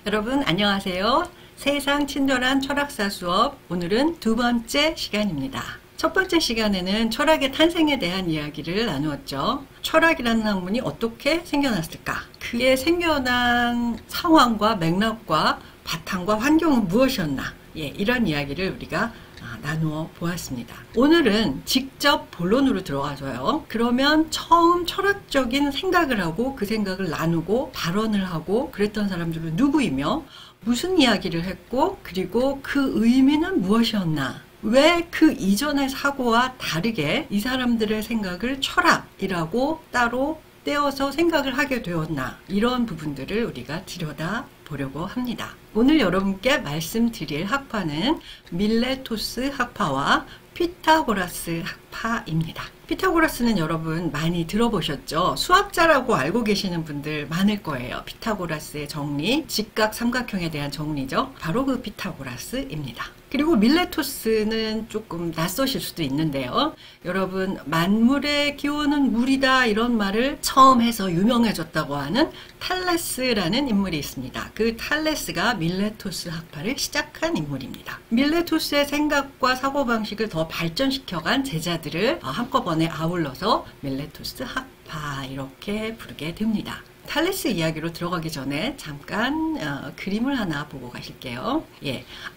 여러분 안녕하세요. 세상 친절한 철학사 수업, 오늘은 두 번째 시간입니다. 첫 번째 시간에는 철학의 탄생에 대한 이야기를 나누었죠. 철학이라는 학문이 어떻게 생겨났을까? 그게 생겨난 상황과 맥락과 바탕과 환경은 무엇이었나? 이런 이야기를 우리가 나누어 보았습니다. 오늘은 직접 본론으로 들어가서요. 그러면 처음 철학적인 생각을 하고 그 생각을 나누고 발언을 하고 그랬던 사람들은 누구이며 무슨 이야기를 했고 그리고 그 의미는 무엇이었나? 왜 그 이전의 사고와 다르게 이 사람들의 생각을 철학이라고 따로 떼어서 생각을 하게 되었나? 이런 부분들을 우리가 들여다 보려고 합니다. 오늘 여러분께 말씀드릴 학파는 밀레토스 학파와 피타고라스 학파입니다. 피타고라스는 여러분 많이 들어보셨죠? 수학자라고 알고 계시는 분들 많을 거예요. 피타고라스의 정리, 직각 삼각형에 대한 정리죠. 바로 그 피타고라스입니다. 그리고 밀레토스는 조금 낯서실 수도 있는데요. 여러분, 만물의 기원은 물이다 이런 말을 처음 해서 유명해졌다고 하는 탈레스라는 인물이 있습니다. 그 탈레스가 밀레토스 학파를 시작한 인물입니다. 밀레토스의 생각과 사고방식을 더 발전시켜간 제자들을 한꺼번에 아울러서 밀레토스 학파 이렇게 부르게 됩니다. 탈레스 이야기로 들어가기 전에 잠깐 그림을 하나 보고 가실게요.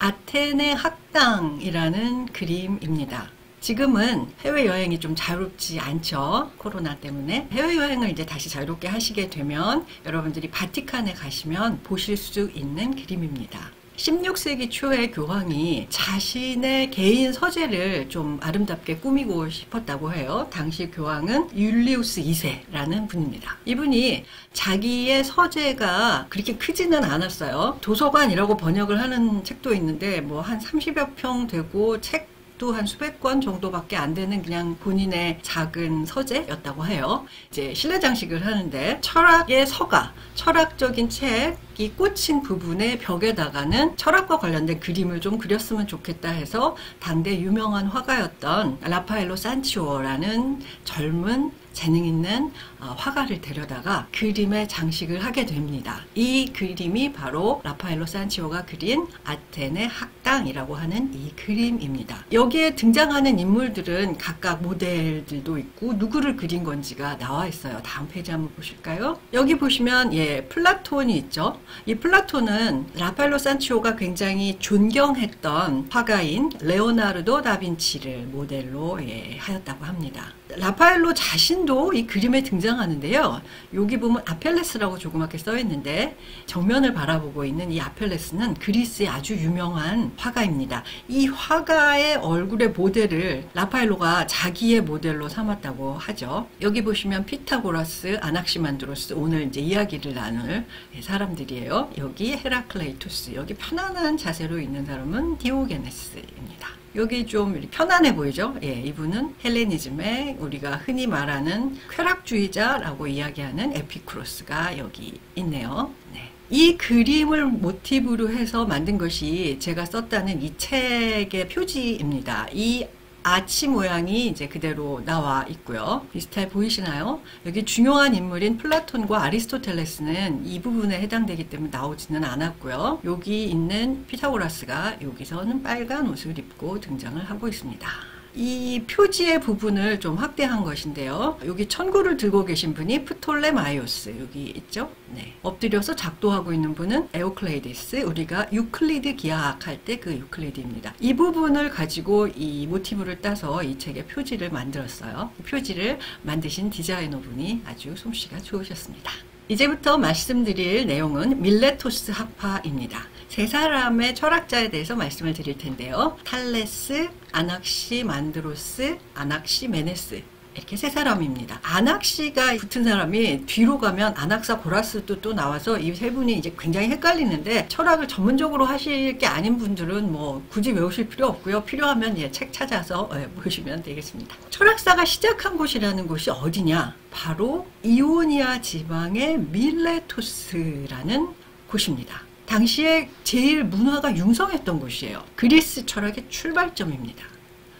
아테네 학당이라는 그림입니다. 지금은 해외여행이 좀 자유롭지 않죠. 코로나 때문에. 해외여행을 이제 다시 자유롭게 하시게 되면 여러분들이 바티칸에 가시면 보실 수 있는 그림입니다. 16세기 초에 교황이 자신의 개인 서재를 좀 아름답게 꾸미고 싶었다고 해요. 당시 교황은 율리우스 2세라는 분입니다. 이분이 자기의 서재가 그렇게 크지는 않았어요. 도서관이라고 번역을 하는 책도 있는데 뭐 한 30여 평 되고 책도 한 수백 권 정도밖에 안 되는 그냥 본인의 작은 서재였다고 해요. 이제 실내 장식을 하는데 철학의 서가, 철학적인 책이 꽂힌 부분의 벽에다가는 철학과 관련된 그림을 좀 그렸으면 좋겠다 해서 당대 유명한 화가였던 라파엘로 산치오라는 젊은 재능 있는 화가를 데려다가 그림의 장식을 하게 됩니다. 이 그림이 바로 라파엘로 산치오가 그린 아테네 학당이라고 하는 이 그림입니다. 여기에 등장하는 인물들은 각각 모델들도 있고 누구를 그린 건지가 나와 있어요. 다음 페이지 한번 보실까요? 여기 보시면 플라톤이 있죠. 이 플라톤은 라파엘로 산치오가 굉장히 존경했던 화가인 레오나르도 다빈치를 모델로 하였다고 합니다. 라파엘로 자신도 이 그림에 등장하는데요. 여기 보면 아펠레스라고 조그맣게 써 있는데 정면을 바라보고 있는 이 아펠레스는 그리스의 아주 유명한 화가입니다. 이 화가의 얼굴의 모델을 라파엘로가 자기의 모델로 삼았다고 하죠. 여기 보시면 피타고라스, 아낙시만드로스, 오늘 이제 이야기를 나눌 사람들이에요. 여기 헤라클레이토스, 여기 편안한 자세로 있는 사람은 디오게네스입니다. 여기 좀 편안해 보이죠? 이분은 헬레니즘의 우리가 흔히 말하는 쾌락주의자라고 이야기하는 에피쿠로스가 여기 있네요. 이 그림을 모티브로 해서 만든 것이 제가 썼다는 이 책의 표지입니다. 이 아치 모양이 이제 그대로 나와 있고요. 비슷해 보이시나요? 여기 중요한 인물인 플라톤과 아리스토텔레스는 이 부분에 해당되기 때문에 나오지는 않았고요. 여기 있는 피타고라스가 여기서는 빨간 옷을 입고 등장을 하고 있습니다. 이 표지의 부분을 좀 확대한 것인데요. 여기 천구를 들고 계신 분이 프톨레마이오스 여기 있죠. 엎드려서 작도하고 있는 분은 에오클레이디스, 우리가 유클리드 기하학할 때 그 유클리드입니다. 이 부분을 가지고 이 모티브를 따서 이 책의 표지를 만들었어요. 표지를 만드신 디자이너 분이 아주 솜씨가 좋으셨습니다. 이제부터 말씀드릴 내용은 밀레토스 학파입니다. 세 사람의 철학자에 대해서 말씀을 드릴 텐데요. 탈레스, 아낙시만드로스, 아낙시메네스, 이렇게 세 사람입니다. 아낙시가 붙은 사람이 뒤로 가면 아낙사고라스도 또 나와서 이 세 분이 이제 굉장히 헷갈리는데 철학을 전문적으로 하실 게 아닌 분들은 뭐 굳이 외우실 필요 없고요. 필요하면 책 찾아서 보시면 되겠습니다. 철학사가 시작한 곳이라는 곳이 어디냐? 바로 이오니아 지방의 밀레토스라는 곳입니다. 당시에 제일 문화가 융성했던 곳이에요. 그리스 철학의 출발점입니다.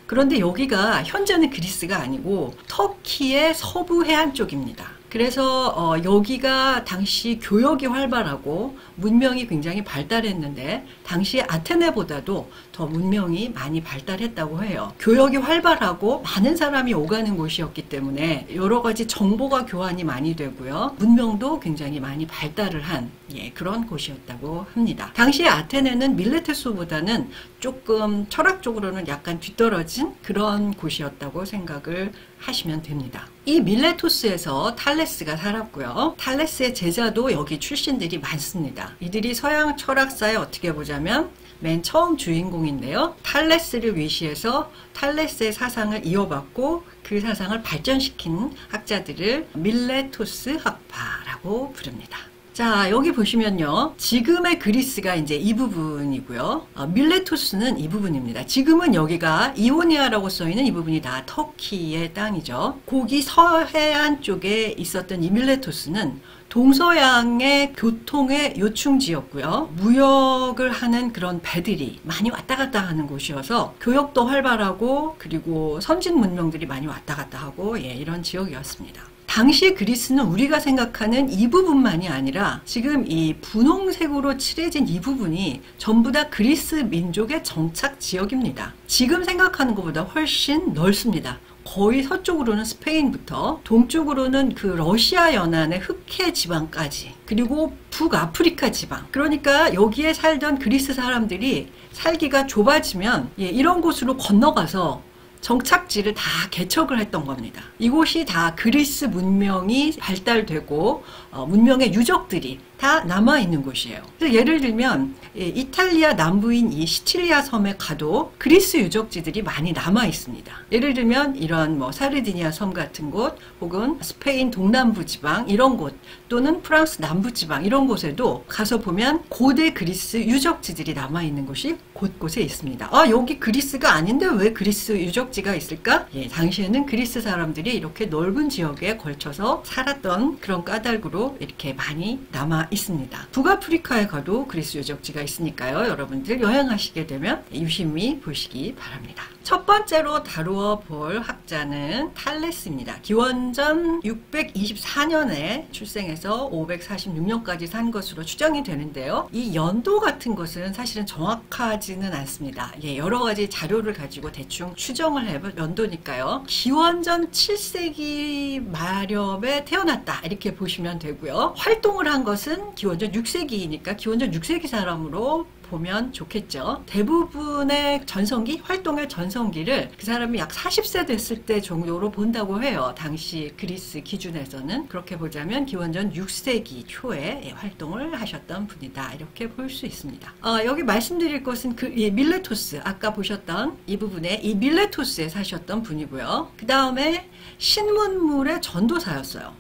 그런데 여기가 현재는 그리스가 아니고 터키의 서부 해안 쪽입니다. 그래서 여기가 당시 교역이 활발하고 문명이 굉장히 발달했는데 당시 아테네보다도 더 문명이 많이 발달했다고 해요. 교역이 활발하고 많은 사람이 오가는 곳이었기 때문에 여러 가지 정보가 교환이 많이 되고요. 문명도 굉장히 많이 발달을 한 그런 곳이었다고 합니다. 당시 아테네는 밀레투스보다는 조금 철학적으로는 약간 뒤떨어진 그런 곳이었다고 생각을 하시면 됩니다. 이 밀레투스에서 탈레스가 살았고요. 탈레스의 제자도 여기 출신들이 많습니다. 이들이 서양 철학사에 어떻게 보자면 맨 처음 주인공인데요. 탈레스를 위시해서 탈레스의 사상을 이어받고 그 사상을 발전시킨 학자들을 밀레투스 학파라고 부릅니다. 자, 여기 보시면요. 지금의 그리스가 이제 이 부분이고요. 밀레투스는 이 부분입니다. 지금은 여기가 이오니아라고 써있는 이 부분이 다 터키의 땅이죠. 거기 서해안 쪽에 있었던 이 밀레투스는 동서양의 교통의 요충지였고요. 무역을 하는 그런 배들이 많이 왔다 갔다 하는 곳이어서 교역도 활발하고 그리고 선진 문명들이 많이 왔다 갔다 하고 이런 지역이었습니다. 당시 그리스는 우리가 생각하는 이 부분만이 아니라 지금 이 분홍색으로 칠해진 이 부분이 전부 다 그리스 민족의 정착 지역입니다. 지금 생각하는 것보다 훨씬 넓습니다. 거의 서쪽으로는 스페인부터 동쪽으로는 그 러시아 연안의 흑해 지방까지 그리고 북아프리카 지방, 그러니까 여기에 살던 그리스 사람들이 살기가 좁아지면 이런 곳으로 건너가서 정착지를 다 개척을 했던 겁니다. 이곳이 다 그리스 문명이 발달되고 문명의 유적들이 다 남아있는 곳이에요. 그래서 예를 들면 이탈리아 남부인 이 시칠리아 섬에 가도 그리스 유적지들이 많이 남아있습니다. 예를 들면 이런 사르디니아 섬 같은 곳 혹은 스페인 동남부 지방 이런 곳 또는 프랑스 남부 지방 이런 곳에도 가서 보면 고대 그리스 유적지들이 남아있는 곳이 곳곳에 있습니다. 여기 그리스가 아닌데 왜 그리스 유적지가 있을까? 당시에는 그리스 사람들이 이렇게 넓은 지역에 걸쳐서 살았던 그런 까닭으로 이렇게 많이 남아 있습니다. 북아프리카에 가도 그리스 유적지가 있으니까요. 여러분들 여행하시게 되면 유심히 보시기 바랍니다. 첫 번째로 다루어 볼 학자는 탈레스입니다. 기원전 624년에 출생해서 546년까지 산 것으로 추정이 되는데요. 이 연도 같은 것은 사실은 정확하지는 않습니다. 여러 가지 자료를 가지고 대충 추정을 해본 연도니까요. 기원전 7세기 말엽에 태어났다 이렇게 보시면 되고요. 활동을 한 것은 기원전 6세기이니까 기원전 6세기 사람으로 보면 좋겠죠. 대부분의 전성기, 활동의 전성기를 그 사람이 약 40세 됐을 때 정도로 본다고 해요. 당시 그리스 기준에서는. 그렇게 보자면 기원전 6세기 초에 활동을 하셨던 분이다. 이렇게 볼 수 있습니다. 여기 말씀드릴 것은 이 밀레투스, 아까 보셨던 이 부분에 이 밀레투스에 사셨던 분이고요. 그 다음에 신문물의 전도사였어요.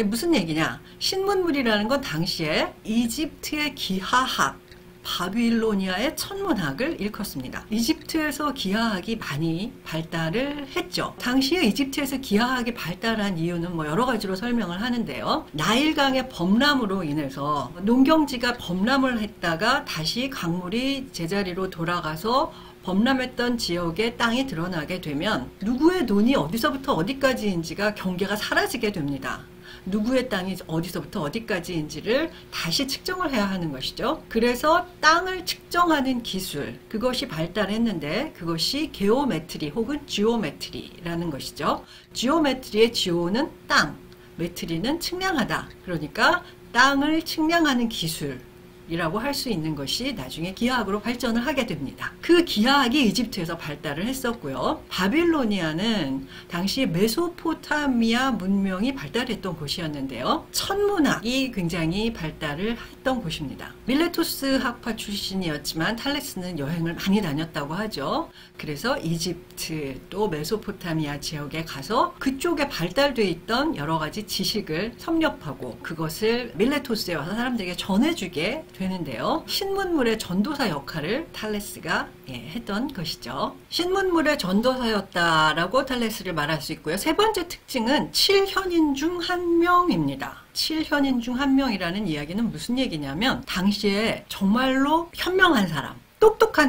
무슨 얘기냐? 신문물이라는 건 당시에 이집트의 기하학, 바빌로니아의 천문학을 일컫습니다. 이집트에서 기하학이 많이 발달을 했죠. 당시에 이집트에서 기하학이 발달한 이유는 여러 가지로 설명을 하는데요. 나일강의 범람으로 인해서 농경지가 범람을 했다가 다시 강물이 제자리로 돌아가서 범람했던 지역의 땅이 드러나게 되면 누구의 논이 어디서부터 어디까지인지가 경계가 사라지게 됩니다. 누구의 땅이 어디서부터 어디까지인지를 다시 측정을 해야 하는 것이죠. 그래서 땅을 측정하는 기술, 그것이 발달했는데 그것이 게오메트리 혹은 지오메트리라는 것이죠. 지오메트리의 지오는 땅, 메트리는 측량하다. 그러니까 땅을 측량하는 기술 이라고 할 수 있는 것이 나중에 기하학으로 발전을 하게 됩니다. 그 기하학이 이집트에서 발달을 했었고요. 바빌로니아는 당시 메소포타미아 문명이 발달했던 곳이었는데요. 천문학이 굉장히 발달을 했던 곳입니다. 밀레투스 학파 출신이었지만 탈레스는 여행을 많이 다녔다고 하죠. 그래서 이집트 또 메소포타미아 지역에 가서 그쪽에 발달되어 있던 여러 가지 지식을 섭렵하고 그것을 밀레투스에 와서 사람들에게 전해주게 되는데요. 신문물의 전도사 역할을 탈레스가 했던 것이죠. 신문물의 전도사였다라고 탈레스를 말할 수 있고요. 세 번째 특징은 7현인 중 한 명입니다. 7현인 중 한 명이라는 이야기는 무슨 얘기냐면 당시에 정말로 현명한 사람, 똑똑한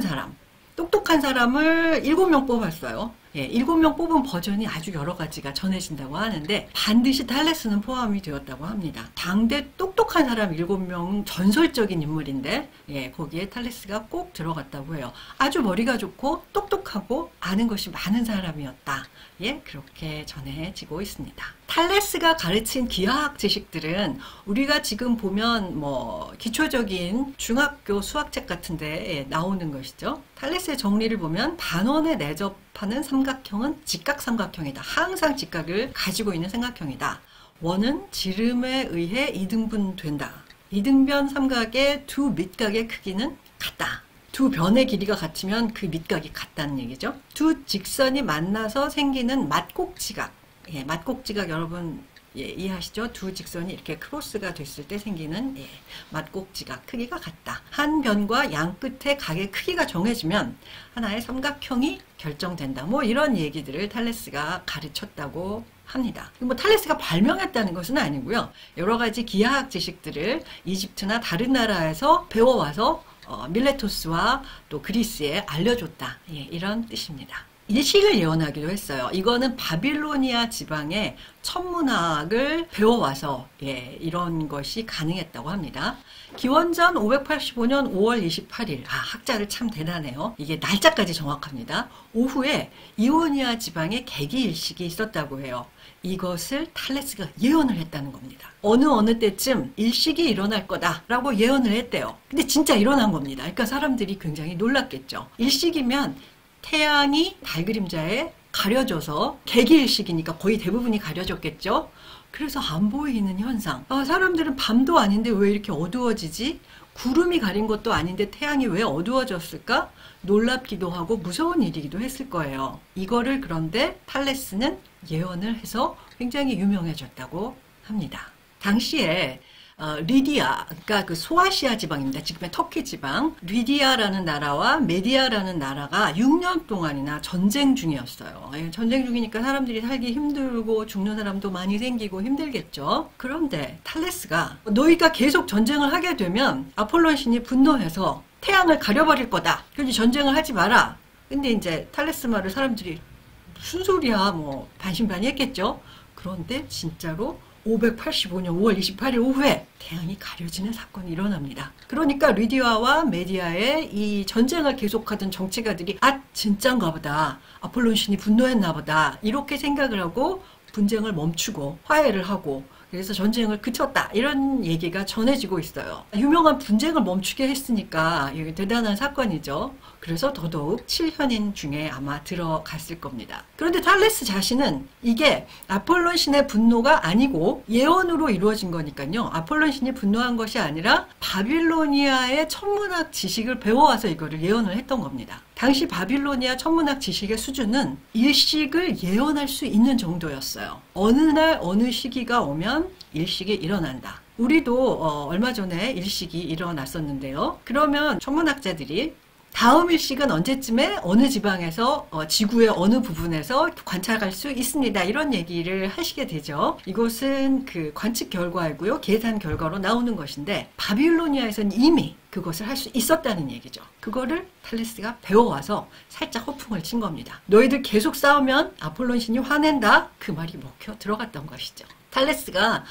사람을 7명 뽑았어요. 예, 7명 뽑은 버전이 아주 여러 가지가 전해진다고 하는데 반드시 탈레스는 포함이 되었다고 합니다. 당대 똑똑한 사람 7명 전설적인 인물인데 예, 거기에 탈레스가 꼭 들어갔다고 해요. 아주 머리가 좋고 똑똑하고 아는 것이 많은 사람이었다. 예, 그렇게 전해지고 있습니다. 탈레스가 가르친 기하학 지식들은 우리가 지금 보면 뭐 기초적인 중학교 수학책 같은데 나오는 것이죠. 탈레스의 정리를 보면 단원에 내접하는 삼각형은 직각삼각형이다. 항상 직각을 가지고 있는 삼각형이다. 원은 지름에 의해 이등분된다. 이등변 삼각의 두 밑각의 크기는 같다. 두 변의 길이가 같으면 그 밑각이 같다는 얘기죠. 두 직선이 만나서 생기는 맞곡지각. 예, 맞곡지각 여러분 예, 이해하시죠? 두 직선이 이렇게 크로스가 됐을 때 생기는 예, 맞곡지각 크기가 같다. 한 변과 양 끝의 각의 크기가 정해지면 하나의 삼각형이 결정된다. 뭐 이런 얘기들을 탈레스가 가르쳤다고 합니다. 뭐 탈레스가 발명했다는 것은 아니고요. 여러 가지 기하학 지식들을 이집트나 다른 나라에서 배워와서 밀레토스와 또 그리스에 알려줬다. 예, 이런 뜻입니다. 일식을 예언하기도 했어요. 이거는 바빌로니아 지방의 천문학을 배워와서 예, 이런 것이 가능했다고 합니다. 기원전 585년 5월 28일 학자를 참 대단해요. 이게 날짜까지 정확합니다. 오후에 이오니아 지방에 개기일식이 있었다고 해요. 이것을 탈레스가 예언을 했다는 겁니다. 어느 때쯤 일식이 일어날 거다라고 예언을 했대요. 근데 진짜 일어난 겁니다. 그러니까 사람들이 굉장히 놀랐겠죠. 일식이면 태양이 달 그림자에 가려져서 개기일식이니까 거의 대부분이 가려졌겠죠. 그래서 안 보이는 현상. 사람들은 밤도 아닌데 왜 이렇게 어두워지지? 구름이 가린 것도 아닌데 태양이 왜 어두워졌을까? 놀랍기도 하고 무서운 일이기도 했을 거예요. 이거를 그런데 탈레스는 예언을 해서 굉장히 유명해졌다고 합니다. 당시에 리디아, 그러니까 그 소아시아 지방입니다. 지금의 터키 지방. 리디아라는 나라와 메디아라는 나라가 6년 동안이나 전쟁 중이었어요. 전쟁 중이니까 사람들이 살기 힘들고 죽는 사람도 많이 생기고 힘들겠죠. 그런데 탈레스가 너희가 계속 전쟁을 하게 되면 아폴론 신이 분노해서 태양을 가려버릴 거다. 그래서 전쟁을 하지 마라. 근데 이제 탈레스 말을 사람들이 무슨 소리야 뭐 반신반의했겠죠. 그런데 진짜로 585년 5월 28일 오후에 태양이 가려지는 사건이 일어납니다. 그러니까 리디아와 메디아의 이 전쟁을 계속하던 정치가들이 진짠가 보다. 아폴론 신이 분노했나 보다. 이렇게 생각을 하고 분쟁을 멈추고 화해를 하고 그래서 전쟁을 그쳤다. 이런 얘기가 전해지고 있어요. 유명한 분쟁을 멈추게 했으니까 이게 대단한 사건이죠. 그래서 더더욱 7현인 중에 아마 들어갔을 겁니다. 그런데 탈레스 자신은 이게 아폴론 신의 분노가 아니고 예언으로 이루어진 거니까요. 아폴론 신이 분노한 것이 아니라 바빌로니아의 천문학 지식을 배워와서 이거를 예언을 했던 겁니다. 당시 바빌로니아 천문학 지식의 수준은 일식을 예언할 수 있는 정도였어요. 어느 날 어느 시기가 오면 일식이 일어난다. 우리도 얼마 전에 일식이 일어났었는데요. 그러면 천문학자들이 다음 일식은 언제쯤에 어느 지방에서 지구의 어느 부분에서 관찰할 수 있습니다. 이런 얘기를 하시게 되죠. 이것은 그 관측 결과이고요. 계산 결과로 나오는 것인데 바빌로니아에서는 이미 그것을 할 수 있었다는 얘기죠. 그거를 탈레스가 배워와서 살짝 허풍을 친 겁니다. 너희들 계속 싸우면 아폴론 신이 화낸다. 그 말이 먹혀 들어갔던 것이죠. 탈레스가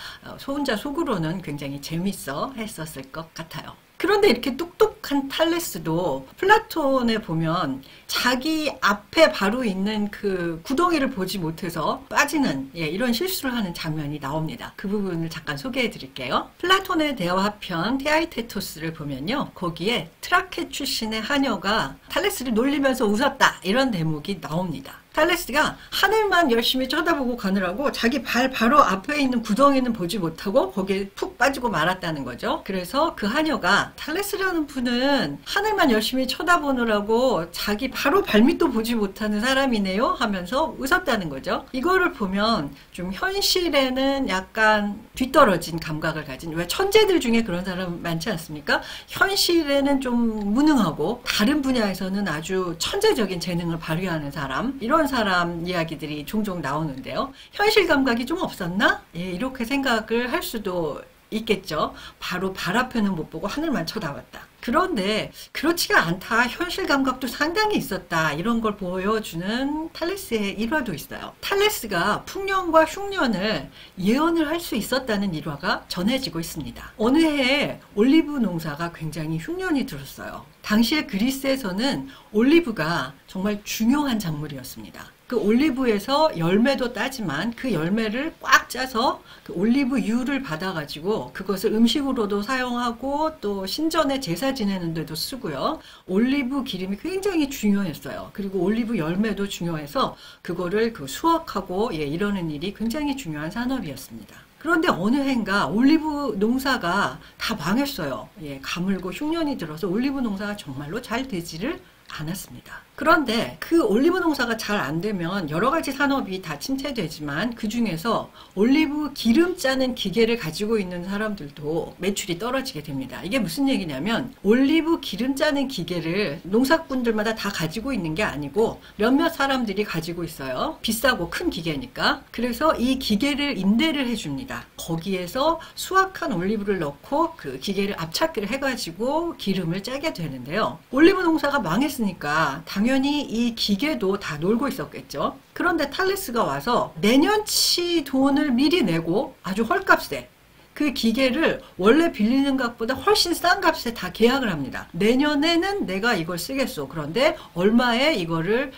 혼자 속으로는 굉장히 재밌어 했었을 것 같아요. 그런데 이렇게 똑똑한 탈레스도 플라톤에 보면 자기 앞에 바로 있는 그 구덩이를 보지 못해서 빠지는 이런 실수를 하는 장면이 나옵니다. 그 부분을 잠깐 소개해 드릴게요. 플라톤의 대화편 테아이테토스를 보면요. 거기에 트라케 출신의 하녀가 탈레스를 놀리면서 웃었다. 이런 대목이 나옵니다. 탈레스가 하늘만 열심히 쳐다보고 가느라고 자기 발 바로 앞에 있는 구덩이는 보지 못하고 거기에 푹 빠지고 말았다는 거죠. 그래서 그 하녀가 탈레스라는 분은 하늘만 열심히 쳐다보느라고 자기 바로 발밑도 보지 못하는 사람이네요 하면서 웃었다는 거죠. 이거를 보면 좀 현실에는 약간 뒤떨어진 감각을 가진, 왜 천재들 중에 그런 사람 많지 않습니까? 현실에는 좀 무능하고 다른 분야에서는 아주 천재적인 재능을 발휘하는 사람, 이런 사람 이야기들이 종종 나오는데요. 현실 감각이 좀 없었나? 이렇게 생각을 할 수도 있겠죠. 바로 발 앞에는 못 보고 하늘만 쳐다봤다. 그런데 그렇지가 않다. 현실 감각도 상당히 있었다. 이런 걸 보여주는 탈레스의 일화도 있어요. 탈레스가 풍년과 흉년을 예언을 할 수 있었다는 일화가 전해지고 있습니다. 어느 해에 올리브 농사가 굉장히 흉년이 들었어요. 당시에 그리스에서는 올리브가 정말 중요한 작물이었습니다. 그 올리브에서 열매도 따지만 그 열매를 꽉 짜서 그 올리브유를 받아가지고 그것을 음식으로도 사용하고 또 신전에 제사 지내는 데도 쓰고요. 올리브 기름이 굉장히 중요했어요. 그리고 올리브 열매도 중요해서 그거를 그 수확하고 이러는 일이 굉장히 중요한 산업이었습니다. 그런데 어느 해인가 올리브 농사가 다 망했어요. 가물고 흉년이 들어서 올리브 농사가 정말로 잘 되지를 않았습니다. 그런데 그 올리브 농사가 잘 안 되면 여러 가지 산업이 다 침체되지만 그 중에서 올리브 기름 짜는 기계를 가지고 있는 사람들도 매출이 떨어지게 됩니다. 이게 무슨 얘기냐면 올리브 기름 짜는 기계를 농사꾼들마다 다 가지고 있는 게 아니고 몇몇 사람들이 가지고 있어요. 비싸고 큰 기계니까. 그래서 이 기계를 임대를 해줍니다. 거기에서 수확한 올리브를 넣고 그 기계를 압착을 해가지고 기름을 짜게 되는데요. 올리브 농사가 망했으니까 당연히 이 기계도 다 놀고 있었겠죠. 그런데 탈레스가 와서 내년치 돈을 미리 내고 아주 헐값에 그 기계를 원래 빌리는 값보다 훨씬 싼 값에 다 계약을 합니다. 내년에는 내가 이걸 쓰겠소. 그런데 얼마에 이거를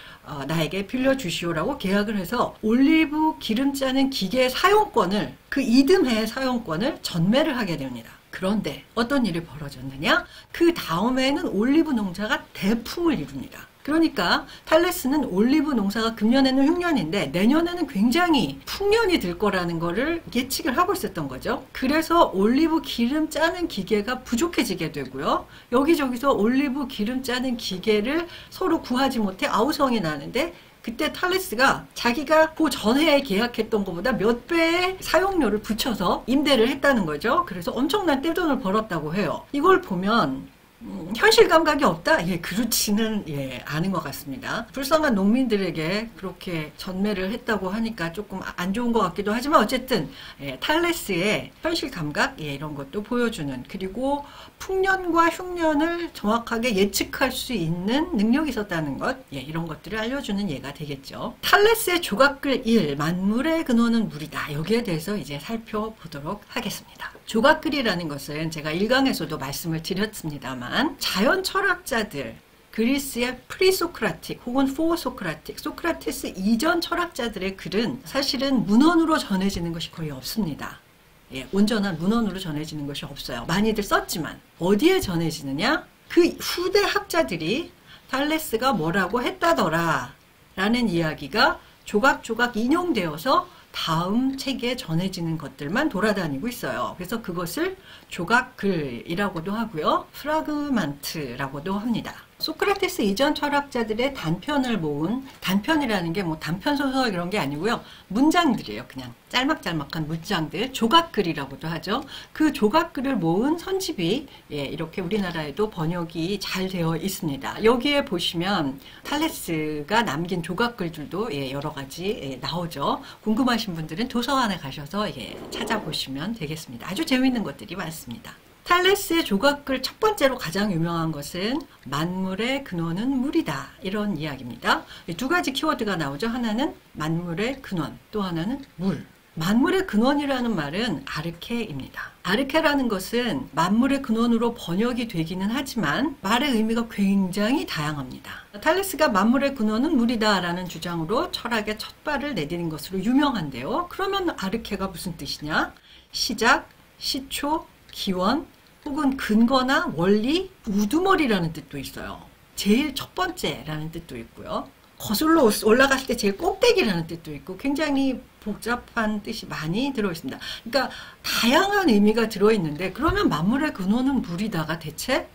나에게 빌려주시오라고 계약을 해서 올리브 기름 짜는 기계 사용권을 그 이듬해 사용권을 전매를 하게 됩니다. 그런데 어떤 일이 벌어졌느냐? 그 다음에는 올리브 농사가 대풍을 이룹니다. 그러니까 탈레스는 올리브 농사가 금년에는 흉년인데 내년에는 굉장히 풍년이 될 거라는 거를 예측을 하고 있었던 거죠. 그래서 올리브 기름 짜는 기계가 부족해지게 되고요. 여기저기서 올리브 기름 짜는 기계를 서로 구하지 못해 아우성이 나는데 그때 탈레스가 자기가 그 전에 계약했던 것보다 몇 배의 사용료를 붙여서 임대를 했다는 거죠. 그래서 엄청난 떼돈을 벌었다고 해요. 이걸 보면 현실 감각이 없다? 그렇지는 않은 것 같습니다. 불쌍한 농민들에게 그렇게 전매를 했다고 하니까 조금 안 좋은 것 같기도 하지만 어쨌든 탈레스의 현실 감각 이런 것도 보여주는, 그리고 풍년과 흉년을 정확하게 예측할 수 있는 능력이 있었다는 것, 이런 것들을 알려주는 예가 되겠죠. 탈레스의 조각글 1, 만물의 근원은 물이다. 여기에 대해서 이제 살펴보도록 하겠습니다. 조각글이라는 것은 제가 1강에서도 말씀을 드렸습니다만 자연 철학자들, 그리스의 프리소크라틱 혹은 포소크라틱, 소크라테스 이전 철학자들의 글은 사실은 문헌으로 전해지는 것이 거의 없습니다. 온전한 문헌으로 전해지는 것이 없어요. 많이들 썼지만 어디에 전해지느냐? 그 후대 학자들이 탈레스가 뭐라고 했다더라 라는 이야기가 조각조각 인용되어서 다음 책에 전해지는 것들만 돌아다니고 있어요. 그래서 그것을 조각글이라고도 하고요. 프라그만트라고도 합니다. 소크라테스 이전 철학자들의 단편을 모은, 단편이라는 게 뭐 단편소설 이런 게 아니고요. 문장들이에요. 그냥 짤막짤막한 문장들, 조각글이라고도 하죠. 그 조각글을 모은 선집이 이렇게 우리나라에도 번역이 잘 되어 있습니다. 여기에 보시면 탈레스가 남긴 조각글들도 여러 가지 나오죠. 궁금하신 분들은 도서관에 가셔서 찾아보시면 되겠습니다. 아주 재미있는 것들이 많습니다. 탈레스의 조각글 첫 번째로 가장 유명한 것은 만물의 근원은 물이다, 이런 이야기입니다. 두 가지 키워드가 나오죠. 하나는 만물의 근원, 또 하나는 물. 만물의 근원이라는 말은 아르케입니다. 아르케라는 것은 만물의 근원으로 번역이 되기는 하지만 말의 의미가 굉장히 다양합니다. 탈레스가 만물의 근원은 물이다 라는 주장으로 철학의 첫 발을 내디딘 것으로 유명한데요. 그러면 아르케가 무슨 뜻이냐? 시작, 시초, 기원, 혹은 근거나 원리, 우두머리라는 뜻도 있어요. 제일 첫 번째라는 뜻도 있고요. 거슬러 올라갔을 때 제일 꼭대기라는 뜻도 있고 굉장히 복잡한 뜻이 많이 들어있습니다. 그러니까 다양한 의미가 들어있는데 그러면 만물의 근원은 물이다가 대체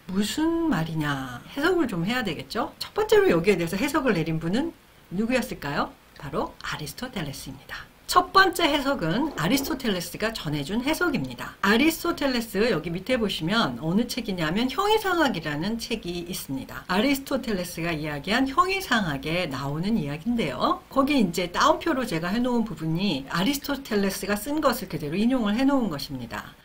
무슨 말이냐 해석을 좀 해야 되겠죠. 첫 번째로 여기에 대해서 해석을 내린 분은 누구였을까요? 바로 아리스토텔레스입니다. 첫 번째 해석은 아리스토텔레스가 전해준 해석입니다. 아리스토텔레스 여기 밑에 보시면 어느 책이냐면 형이상학이라는 책이 있습니다. 아리스토텔레스가 이야기한 형이상학에 나오는 이야기인데요. 거기 이제 따옴표로 제가 해놓은 부분이 아리스토텔레스가 쓴 것을 그대로 인용을 해놓은 것입니다.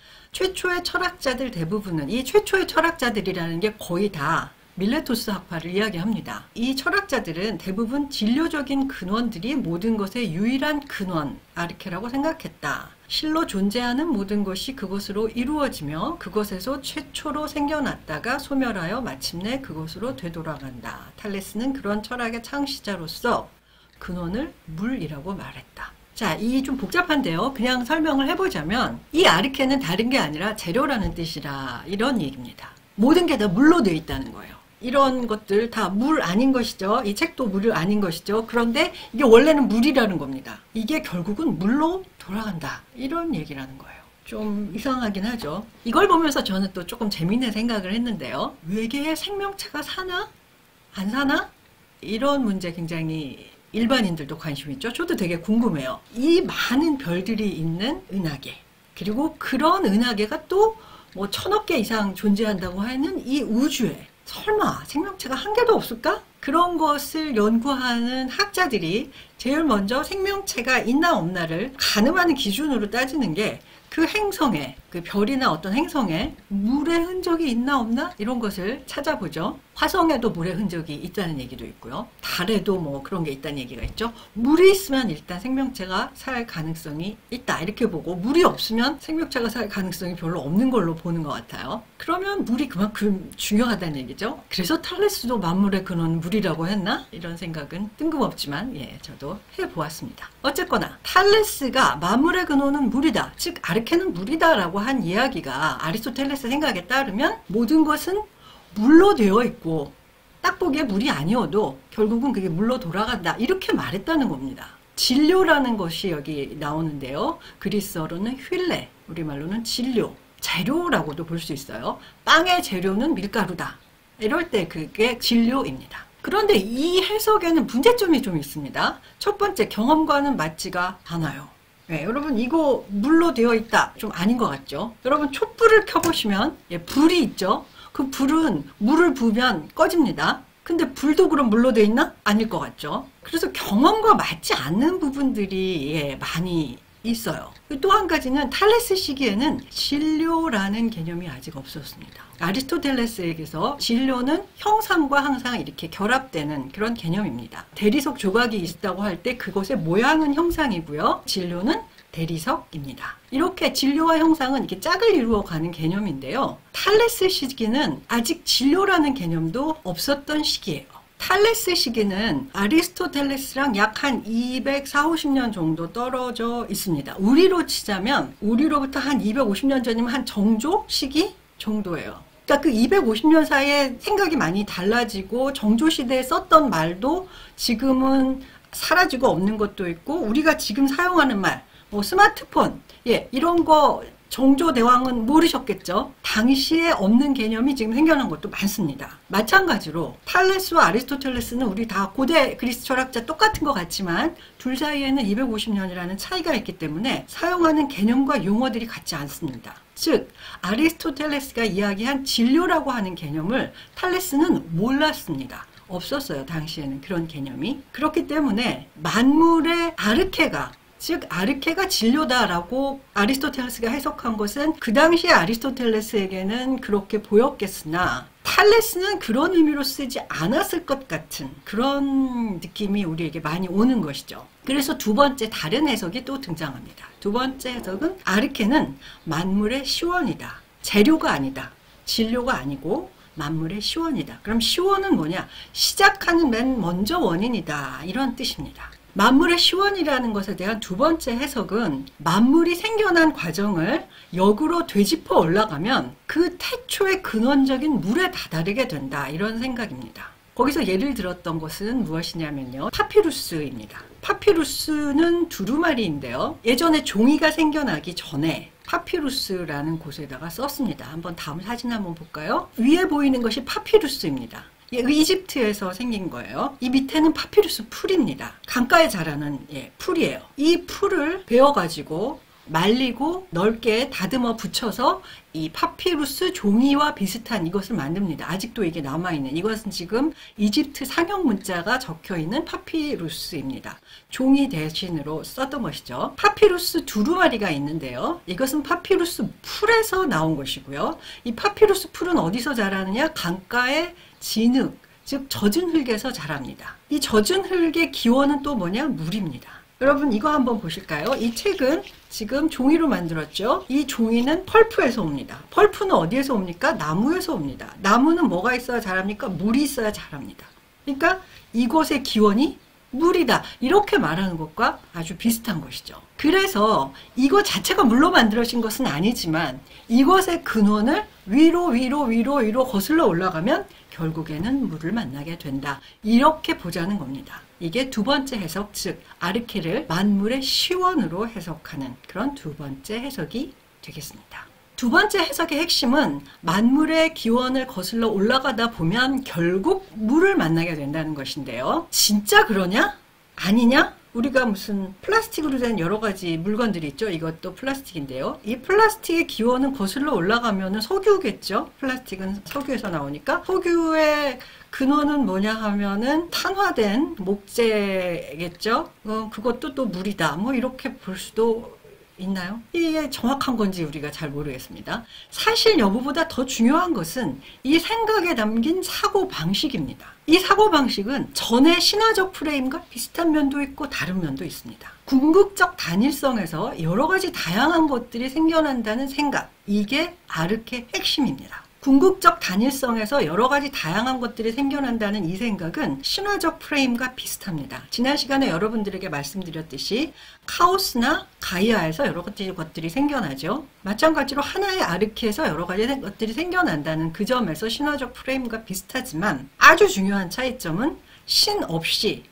최초의 철학자들 대부분은 이 최초의 철학자들이라는 게 거의 다 밀레토스 학파를 이야기합니다. 이 철학자들은 대부분 진료적인 근원들이 모든 것의 유일한 근원, 아르케라고 생각했다. 실로 존재하는 모든 것이 그것으로 이루어지며 그것에서 최초로 생겨났다가 소멸하여 마침내 그것으로 되돌아간다. 탈레스는 그런 철학의 창시자로서 근원을 물이라고 말했다. 자, 이 좀 복잡한데요. 그냥 설명을 해보자면 이 아르케는 다른 게 아니라 재료라는 뜻이라 이런 얘기입니다. 모든 게 다 물로 되어 있다는 거예요. 이런 것들 다 물 아닌 것이죠. 이 책도 물 아닌 것이죠. 그런데 이게 원래는 물이라는 겁니다. 이게 결국은 물로 돌아간다. 이런 얘기라는 거예요. 좀 이상하긴 하죠. 이걸 보면서 저는 또 조금 재미있는 생각을 했는데요. 외계에 생명체가 사나? 안 사나? 이런 문제 굉장히 일반인들도 관심 있죠. 저도 되게 궁금해요. 이 많은 별들이 있는 은하계, 그리고 그런 은하계가 또 뭐 1000억 개 이상 존재한다고 하는 이 우주에 설마 생명체가 한 개도 없을까? 그런 것을 연구하는 학자들이 제일 먼저 생명체가 있나 없나를 가늠하는 기준으로 따지는 게 그 행성에, 그 별이나 어떤 행성에 물의 흔적이 있나 없나? 이런 것을 찾아보죠. 화성에도 물의 흔적이 있다는 얘기도 있고요. 달에도 뭐 그런 게 있다는 얘기가 있죠. 물이 있으면 일단 생명체가 살 가능성이 있다. 이렇게 보고 물이 없으면 생명체가 살 가능성이 별로 없는 걸로 보는 것 같아요. 그러면 물이 그만큼 중요하다는 얘기죠. 그래서 탈레스도 만물의 근원은 물이라고 했나? 이런 생각은 뜬금없지만 저도 해보았습니다. 어쨌거나 탈레스가 만물의 근원은 물이다. 즉 아르케는 물이다 라고 한 이야기가 아리스토텔레스 생각에 따르면 모든 것은 물로 되어 있고 딱 보기에 물이 아니어도 결국은 그게 물로 돌아간다. 이렇게 말했다는 겁니다. 진료라는 것이 여기 나오는데요. 그리스어로는 휠레, 우리말로는 진료, 재료라고도 볼 수 있어요. 빵의 재료는 밀가루다. 이럴 때 그게 진료입니다. 그런데 이 해석에는 문제점이 좀 있습니다. 첫 번째, 경험과는 맞지가 않아요. 네, 여러분 이거 물로 되어 있다. 좀 아닌 것 같죠? 여러분 촛불을 켜보시면 불이 있죠? 그 불은 물을 부으면 꺼집니다. 근데 불도 그럼 물로 되어 있나? 아닐 것 같죠? 그래서 경험과 맞지 않는 부분들이 많이 있어요. 또 한 가지는 탈레스 시기에는 진료라는 개념이 아직 없었습니다. 아리스토텔레스에게서 진료는 형상과 항상 이렇게 결합되는 그런 개념입니다. 대리석 조각이 있다고 할 때 그것의 모양은 형상이고요. 진료는 대리석입니다. 이렇게 진료와 형상은 이렇게 짝을 이루어가는 개념인데요. 탈레스 시기는 아직 진료라는 개념도 없었던 시기예요. 탈레스 시기는 아리스토텔레스랑 약 한 240~50년 정도 떨어져 있습니다. 우리로 치자면 우리로부터 한 250년 전이면 한 정조 시기 정도예요. 그러니까 그 250년 사이에 생각이 많이 달라지고 정조시대에 썼던 말도 지금은 사라지고 없는 것도 있고 우리가 지금 사용하는 말, 뭐 스마트폰, 이런 거 정조대왕은 모르셨겠죠. 당시에 없는 개념이 지금 생겨난 것도 많습니다. 마찬가지로 탈레스와 아리스토텔레스는 우리 다 고대 그리스 철학자 똑같은 것 같지만 둘 사이에는 250년이라는 차이가 있기 때문에 사용하는 개념과 용어들이 같지 않습니다. 즉 아리스토텔레스가 이야기한 진료라고 하는 개념을 탈레스는 몰랐습니다. 없었어요. 당시에는 그런 개념이. 그렇기 때문에 만물의 아르케가, 즉 아르케가 진료다라고 아리스토텔레스가 해석한 것은 그 당시에 아리스토텔레스에게는 그렇게 보였겠으나 탈레스는 그런 의미로 쓰지 않았을 것 같은 그런 느낌이 우리에게 많이 오는 것이죠. 그래서 두 번째 다른 해석이 또 등장합니다. 두 번째 해석은 아르케는 만물의 시원이다. 재료가 아니다. 진료가 아니고 만물의 시원이다. 그럼 시원은 뭐냐? 시작하는 맨 먼저 원인이다. 이런 뜻입니다. 만물의 시원이라는 것에 대한 두 번째 해석은 만물이 생겨난 과정을 역으로 되짚어 올라가면 그 태초의 근원적인 물에 다다르게 된다. 이런 생각입니다. 거기서 예를 들었던 것은 무엇이냐면요. 파피루스입니다. 파피루스는 두루마리인데요. 예전에 종이가 생겨나기 전에 파피루스라는 곳에다가 썼습니다. 한번 다음 사진 한번 볼까요? 위에 보이는 것이 파피루스입니다. 이집트에서 생긴 거예요. 이 밑에는 파피루스 풀입니다. 강가에 자라는 풀이에요. 이 풀을 베어가지고 말리고 넓게 다듬어 붙여서 이 파피루스 종이와 비슷한 이것을 만듭니다. 아직도 이게 남아있는, 이것은 지금 이집트 상형 문자가 적혀있는 파피루스입니다. 종이 대신으로 썼던 것이죠. 파피루스 두루마리가 있는데요. 이것은 파피루스 풀에서 나온 것이고요. 이 파피루스 풀은 어디서 자라느냐? 강가의 진흙, 즉 젖은 흙에서 자랍니다. 이 젖은 흙의 기원은 또 뭐냐? 물입니다. 여러분 이거 한번 보실까요? 이 책은 지금 종이로 만들었죠. 이 종이는 펄프에서 옵니다. 펄프는 어디에서 옵니까? 나무에서 옵니다. 나무는 뭐가 있어야 자랍니까? 물이 있어야 자랍니다. 그러니까 이곳의 기원이 물이다, 이렇게 말하는 것과 아주 비슷한 것이죠. 그래서 이것 자체가 물로 만들어진 것은 아니지만 이것의 근원을 위로 거슬러 올라가면 결국에는 물을 만나게 된다, 이렇게 보자는 겁니다. 이게 두 번째 해석, 즉 아르케를 만물의 시원으로 해석하는 그런 두 번째 해석이 되겠습니다. 두 번째 해석의 핵심은 만물의 기원을 거슬러 올라가다 보면 결국 물을 만나게 된다는 것인데요. 진짜 그러냐? 아니냐? 우리가 무슨 플라스틱으로 된 여러 가지 물건들이 있죠. 이것도 플라스틱인데요. 이 플라스틱의 기원은 거슬러 올라가면 석유겠죠. 플라스틱은 석유에서 나오니까. 석유의 근원은 뭐냐 하면은 탄화된 목재겠죠. 그것도 또 물이다, 뭐 이렇게 볼 수도 있나요? 이게 정확한 건지 우리가 잘 모르겠습니다. 사실 여부보다 더 중요한 것은 이 생각에 담긴 사고방식입니다. 이 사고방식은 전의 신화적 프레임과 비슷한 면도 있고 다른 면도 있습니다. 궁극적 단일성에서 여러 가지 다양한 것들이 생겨난다는 생각, 이게 아르케의 핵심입니다. 궁극적 단일성에서 여러 가지 다양한 것들이 생겨난다는 이 생각은 신화적 프레임과 비슷합니다. 지난 시간에 여러분들에게 말씀드렸듯이 카오스나 가이아에서 여러 가지 것들이 생겨나죠. 마찬가지로 하나의 아르케에서 여러 가지 것들이 생겨난다는 그 점에서 신화적 프레임과 비슷하지만 아주 중요한 차이점은 신 없이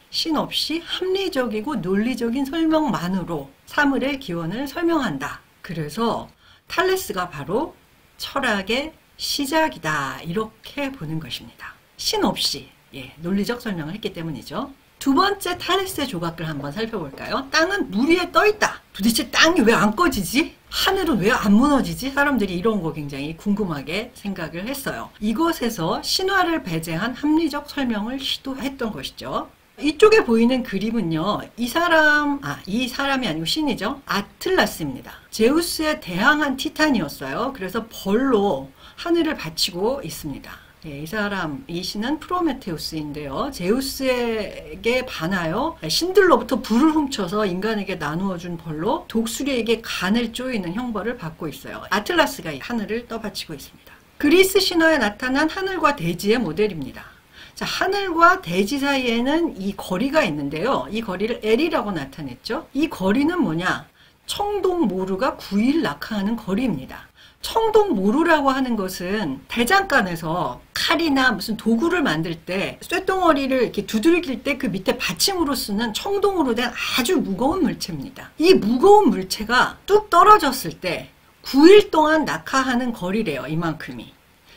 합리적이고 논리적인 설명만으로 사물의 기원을 설명한다. 그래서 탈레스가 바로 철학의 시작이다, 이렇게 보는 것입니다. 신 없이 논리적 설명을 했기 때문이죠. 두 번째 탈레스의 조각을 한번 살펴볼까요? 땅은 물 위에 떠 있다. 도대체 땅이 왜 안 꺼지지? 하늘은 왜 안 무너지지? 사람들이 이런 거 굉장히 궁금하게 생각을 했어요. 이것에서 신화를 배제한 합리적 설명을 시도했던 것이죠. 이쪽에 보이는 그림은요, 이 사람이 아니고 신이죠. 아틀라스입니다. 제우스에 대항한 티탄이었어요. 그래서 벌로 하늘을 바치고 있습니다. 이 신은 프로메테우스인데요. 제우스에게 반하여 신들로부터 불을 훔쳐서 인간에게 나누어 준 벌로 독수리에게 간을 쪼이는 형벌을 받고 있어요. 아틀라스가 하늘을 떠받치고 있습니다. 그리스 신화에 나타난 하늘과 대지의 모델입니다. 자, 하늘과 대지 사이에는 이 거리가 있는데요. 이 거리를 L이라고 나타냈죠. 이 거리는 뭐냐? 청동모루가 9일 낙하하는 거리입니다. 청동모루라고 하는 것은 대장간에서 칼이나 무슨 도구를 만들 때 쇳덩어리를 이렇게 두들길 때 그 밑에 받침으로 쓰는 청동으로 된 아주 무거운 물체입니다. 이 무거운 물체가 뚝 떨어졌을 때 9일 동안 낙하하는 거리래요. 이만큼이.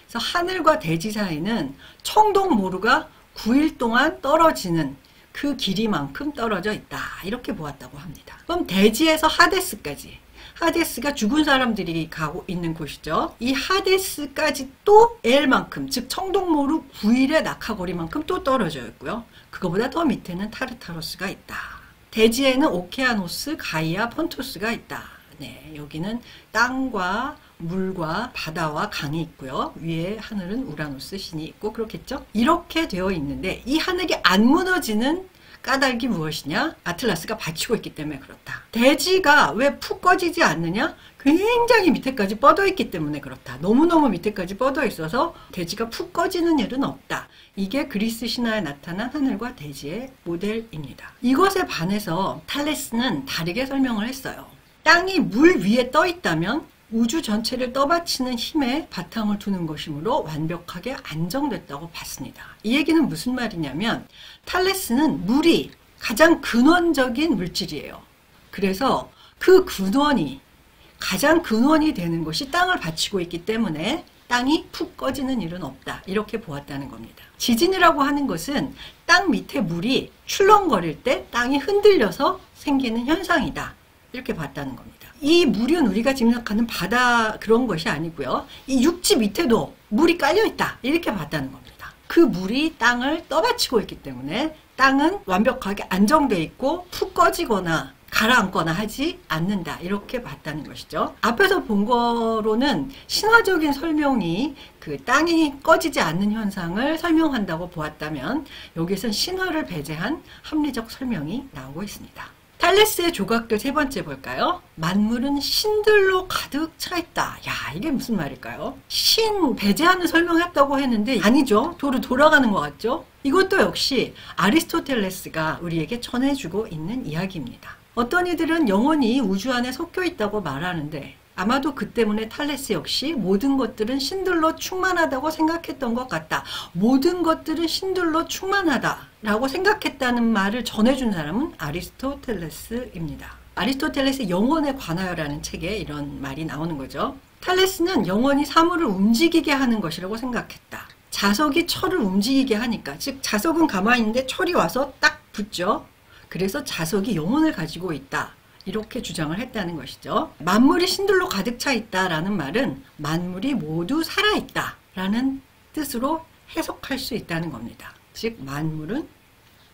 그래서 하늘과 대지 사이는 청동모루가 9일 동안 떨어지는 그 길이만큼 떨어져 있다, 이렇게 보았다고 합니다. 그럼 대지에서 하데스까지, 하데스가 죽은 사람들이 가고 있는 곳이죠. 이 하데스까지 또 L만큼, 즉 청동모루 9일의 낙하거리만큼 또 떨어져 있고요. 그거보다 더 밑에는 타르타로스가 있다. 대지에는 오케아노스, 가이아, 폰토스가 있다. 여기는 땅과 물과 바다와 강이 있고요. 위에 하늘은 우라노스 신이 있고 그렇겠죠. 이렇게 되어 있는데 이 하늘이 안 무너지는 까닭이 무엇이냐? 아틀라스가 받치고 있기 때문에 그렇다. 대지가 왜 푹 꺼지지 않느냐? 굉장히 밑에까지 뻗어 있기 때문에 그렇다. 너무너무 밑에까지 뻗어 있어서 대지가 푹 꺼지는 일은 없다. 이게 그리스 신화에 나타난 하늘과 대지의 모델입니다. 이것에 반해서 탈레스는 다르게 설명을 했어요. 땅이 물 위에 떠 있다면 우주 전체를 떠받치는 힘에 바탕을 두는 것이므로 완벽하게 안정됐다고 봤습니다. 이 얘기는 무슨 말이냐면 탈레스는 물이 가장 근원적인 물질이에요. 그래서 그 근원이, 가장 근원이 되는 것이 땅을 받치고 있기 때문에 땅이 푹 꺼지는 일은 없다, 이렇게 보았다는 겁니다. 지진이라고 하는 것은 땅 밑에 물이 출렁거릴 때 땅이 흔들려서 생기는 현상이다, 이렇게 봤다는 겁니다. 이 물은 우리가 지금 생각하는 바다 그런 것이 아니고요. 이 육지 밑에도 물이 깔려 있다. 이렇게 봤다는 겁니다. 그 물이 땅을 떠받치고 있기 때문에 땅은 완벽하게 안정돼 있고 푹 꺼지거나 가라앉거나 하지 않는다. 이렇게 봤다는 것이죠. 앞에서 본 거로는 신화적인 설명이 그 땅이 꺼지지 않는 현상을 설명한다고 보았다면 여기선 신화를 배제한 합리적 설명이 나오고 있습니다. 탈레스의 조각들 세 번째 볼까요? 만물은 신들로 가득 차 있다. 야, 이게 무슨 말일까요? 신 배제하는 설명했다고 했는데 아니죠. 돌아가는 것 같죠? 이것도 역시 아리스토텔레스가 우리에게 전해주고 있는 이야기입니다. 어떤 이들은 영혼이 우주 안에 섞여 있다고 말하는데 아마도 그 때문에 탈레스 역시 모든 것들은 신들로 충만하다고 생각했던 것 같다. 모든 것들은 신들로 충만하다라고 생각했다는 말을 전해준 사람은 아리스토텔레스입니다. 아리스토텔레스의 영혼에 관하여라는 책에 이런 말이 나오는 거죠. 탈레스는 영혼이 사물을 움직이게 하는 것이라고 생각했다. 자석이 철을 움직이게 하니까, 즉 자석은 가만히 있는데 철이 와서 딱 붙죠. 그래서 자석이 영혼을 가지고 있다. 이렇게 주장을 했다는 것이죠. 만물이 신들로 가득 차 있다라는 말은 만물이 모두 살아있다라는 뜻으로 해석할 수 있다는 겁니다. 즉 만물은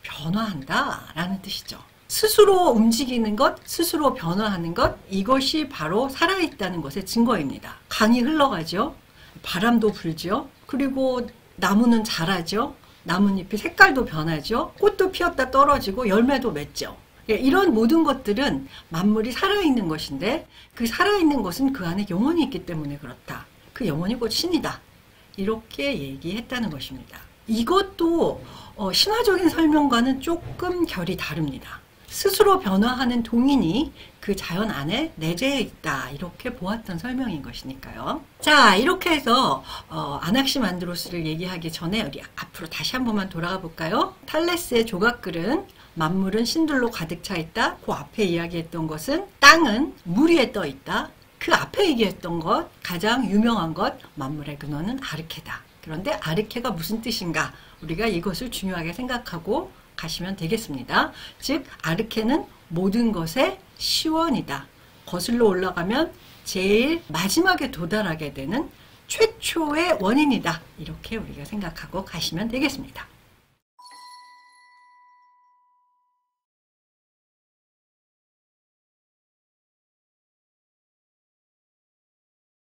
변화한다라는 뜻이죠. 스스로 움직이는 것, 스스로 변화하는 것, 이것이 바로 살아있다는 것의 증거입니다. 강이 흘러가죠. 바람도 불죠. 그리고 나무는 자라죠. 나뭇잎이 색깔도 변하죠. 꽃도 피었다 떨어지고 열매도 맺죠. 이런 모든 것들은 만물이 살아있는 것인데 그 살아있는 것은 그 안에 영혼이 있기 때문에 그렇다. 그 영혼이 곧 신이다. 이렇게 얘기했다는 것입니다. 이것도 신화적인 설명과는 조금 결이 다릅니다. 스스로 변화하는 동인이 그 자연 안에 내재해 있다. 이렇게 보았던 설명인 것이니까요. 자, 이렇게 해서 아낙시만드로스를 얘기하기 전에 우리 앞으로 다시 한 번만 돌아가 볼까요? 탈레스의 조각글은 만물은 신들로 가득 차 있다. 그 앞에 이야기했던 것은 땅은 물 위에 떠 있다. 그 앞에 얘기했던 것, 가장 유명한 것, 만물의 근원은 아르케다. 그런데 아르케가 무슨 뜻인가? 우리가 이것을 중요하게 생각하고 가시면 되겠습니다. 즉 아르케는 모든 것의 시원이다. 거슬러 올라가면 제일 마지막에 도달하게 되는 최초의 원인이다. 이렇게 우리가 생각하고 가시면 되겠습니다.